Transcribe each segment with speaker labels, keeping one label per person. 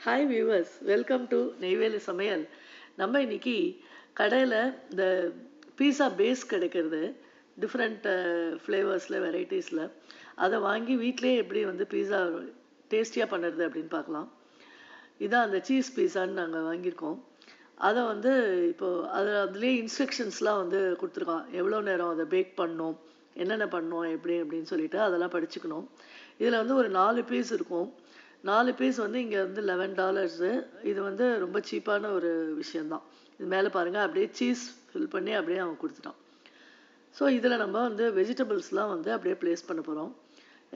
Speaker 1: Hi viewers, welcome to Neyveli சமையல். நம்ம இன்னைக்கு கடையில் இந்த பீஸா பேஸ் கிடைக்கிறது, டிஃப்ரெண்ட் ஃப்ளேவர்ஸில் வெரைட்டிஸில் அதை வாங்கி வீட்டிலே எப்படி வந்து பீஸா டேஸ்டியாக பண்ணுறது அப்படின்னு பார்க்கலாம். இதான் அந்த சீஸ் பீஸான்னு நாங்கள் வாங்கியிருக்கோம். அதை வந்து இப்போது அதுலேயே இன்ஸ்ட்ரக்ஷன்ஸ்லாம் வந்து கொடுத்துருக்கான். எவ்வளோ நேரம் அதை பேக் பண்ணணும், என்னென்ன பண்ணணும், அப்படின்னு சொல்லிட்டு அதெல்லாம் படிச்சுக்கணும். இதில் வந்து ஒரு 4 பீஸ் இருக்கும். 4 பீஸ் வந்து இங்கே வந்து $11. இது வந்து ரொம்ப சீப்பான ஒரு விஷயந்தான். இது மேலே பாருங்கள், அப்படியே சீஸ் ஃபில் பண்ணி அப்படியே அவன் கொடுத்துட்டான். ஸோ இதில் நம்ம வந்து வெஜிடபிள்ஸ்லாம் வந்து அப்படியே ப்ளேஸ் பண்ண போகிறோம்.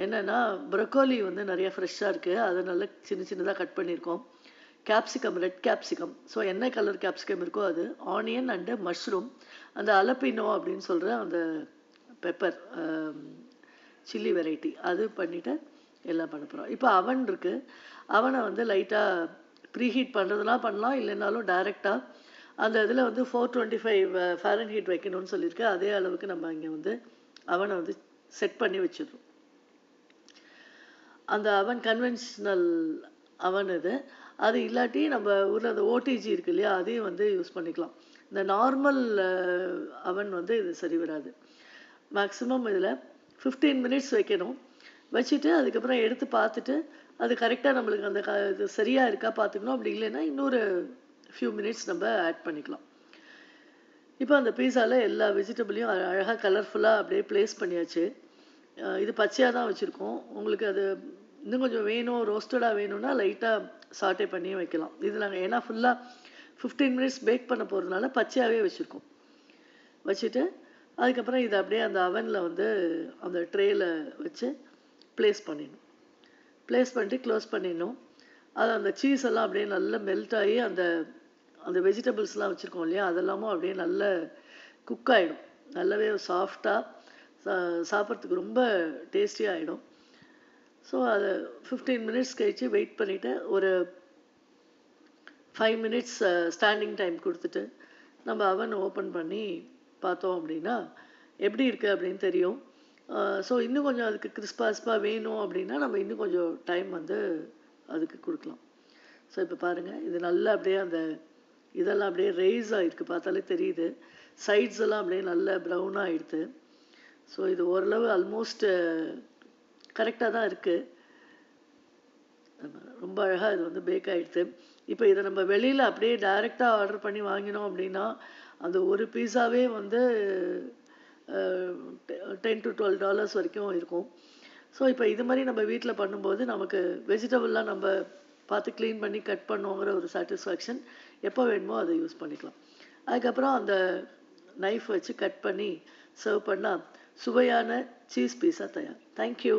Speaker 1: என்னென்னா, ப்ரொக்கோலி வந்து நிறைய ஃப்ரெஷ்ஷாக இருக்குது, அதை நல்லா சின்ன சின்னதாக கட் பண்ணியிருக்கோம். கேப்சிகம், ரெட் கேப்சிகம், ஸோ என்ன கலர் கேப்சிகம் இருக்கோ அது, ஆனியன் அண்டு மஷ்ரூம், அந்த அலப்பினோ அப்படின்னு சொல்கிற அந்த பெப்பர் சில்லி வெரைட்டி, அது பண்ணிவிட்டு எல்லாம் பண்ண போகிறோம். இப்போ அவன் இருக்குது, அவனை வந்து லைட்டாக ப்ரீஹீட் பண்ணுறதுனா பண்ணலாம், இல்லைனாலும் டைரெக்டாக அந்த இதில் வந்து 425 ஃபாரன்ஹீட் வைக்கணும்னு சொல்லியிருக்கு. அதே அளவுக்கு நம்ம இங்கே வந்து அவனை வந்து செட் பண்ணி வச்சிடுறோம். அந்த அவன் கன்வென்ஷனல் அவன் இது. அது இல்லாட்டி நம்ம ஊரில் அந்த ஓடிஜி இருக்கு இல்லையா, அதையும் வந்து யூஸ் பண்ணிக்கலாம். இந்த நார்மல் அவன் வந்து இது சரி வராது. மேக்ஸிமம் இதில் 15 மினிட்ஸ் வைக்கணும். வச்சுட்டு அதுக்கப்புறம் எடுத்து பார்த்துட்டு அது கரெக்டாக நம்மளுக்கு அந்த இது சரியாக இருக்கா பார்த்துக்கணும். அப்படி இல்லைன்னா இன்னொரு ஃபியூ மினிட்ஸ் நம்ம ஆட் பண்ணிக்கலாம். இப்போ அந்த பீஸாவில் எல்லா வெஜிடபிளையும் அழகாக கலர்ஃபுல்லாக அப்படியே ப்ளேஸ் பண்ணியாச்சு. இது பச்சையாக தான் வச்சுருக்கோம். உங்களுக்கு அது இன்னும் கொஞ்சம் வேணும், ரோஸ்டடாக வேணும்னா லைட்டாக சாட்டே பண்ணியும் வைக்கலாம். இது நாங்கள் ஏன்னா ஃபுல்லாக 15 மினிட்ஸ் பேக் பண்ண போகிறதுனால பச்சையாகவே வச்சுருக்கோம். வச்சுட்டு அதுக்கப்புறம் இதை அப்படியே அந்த அவனில் வந்து அந்த ட்ரேயில் வச்சு ப்ளேஸ் பண்ணிடணும். ப்ளேஸ் பண்ணிட்டு க்ளோஸ் பண்ணிடணும். அது அந்த சீஸ் எல்லாம் அப்படியே நல்லா மெல்ட் ஆகி அந்த அந்த வெஜிடபிள்ஸ்லாம் வச்சுருக்கோம் இல்லையா, அதெல்லாமும் அப்படியே நல்ல குக் ஆகிடும். நல்லாவே சாஃப்டாக சாப்பிட்றதுக்கு ரொம்ப டேஸ்டியாக ஆகிடும். ஸோ அதை 15 மினிட்ஸ் கழித்து வெயிட் பண்ணிவிட்டு ஒரு 5 மினிட்ஸ் ஸ்டாண்டிங் டைம் கொடுத்துட்டு நம்ம அவன் ஓப்பன் பண்ணி பார்த்தோம் அப்படின்னா எப்படி இருக்குது அப்படின்னு தெரியும். ஸோ இன்னும் கொஞ்சம் அதுக்கு கிறிஸ்பாக வேணும் அப்படின்னா நம்ம இன்னும் கொஞ்சம் டைம் வந்து அதுக்கு கொடுக்கலாம். ஸோ இப்போ பாருங்கள், இது நல்லா அப்படியே அந்த இதெல்லாம் அப்படியே ரைஸ் ஆகிருக்கு, பார்த்தாலே தெரியுது. சைட்ஸ் எல்லாம் அப்படியே நல்ல ப்ரௌனாக ஆகிடுது. ஸோ இது ஓரளவு ஆல்மோஸ்ட் கரெக்டாக தான் இருக்குது. ரொம்ப அழகாக இது வந்து பேக் ஆகிடுது. இப்போ இதை நம்ம வெளியில் அப்படியே டைரெக்டாக ஆர்டர் பண்ணி வாங்கினோம் அப்படின்னா அந்த ஒரு பீஸாவே வந்து $10 to $12 வரைக்கும் இருக்கும். ஸோ இப்போ இது மாதிரி நம்ம வீட்டில் பண்ணும்போது நமக்கு வெஜிடபிள்லாம் நம்ம பார்த்து க்ளீன் பண்ணி கட் பண்ணுவோங்கிற ஒரு சாட்டிஸ்ஃபேக்ஷன். எப்போ வேணுமோ அதை யூஸ் பண்ணிக்கலாம். அதுக்கப்புறம் அந்த நைஃப் வச்சு கட் பண்ணி சர்வ் பண்ணால் சுவையான சீஸ் பீஸா தயார். தேங்க்யூ.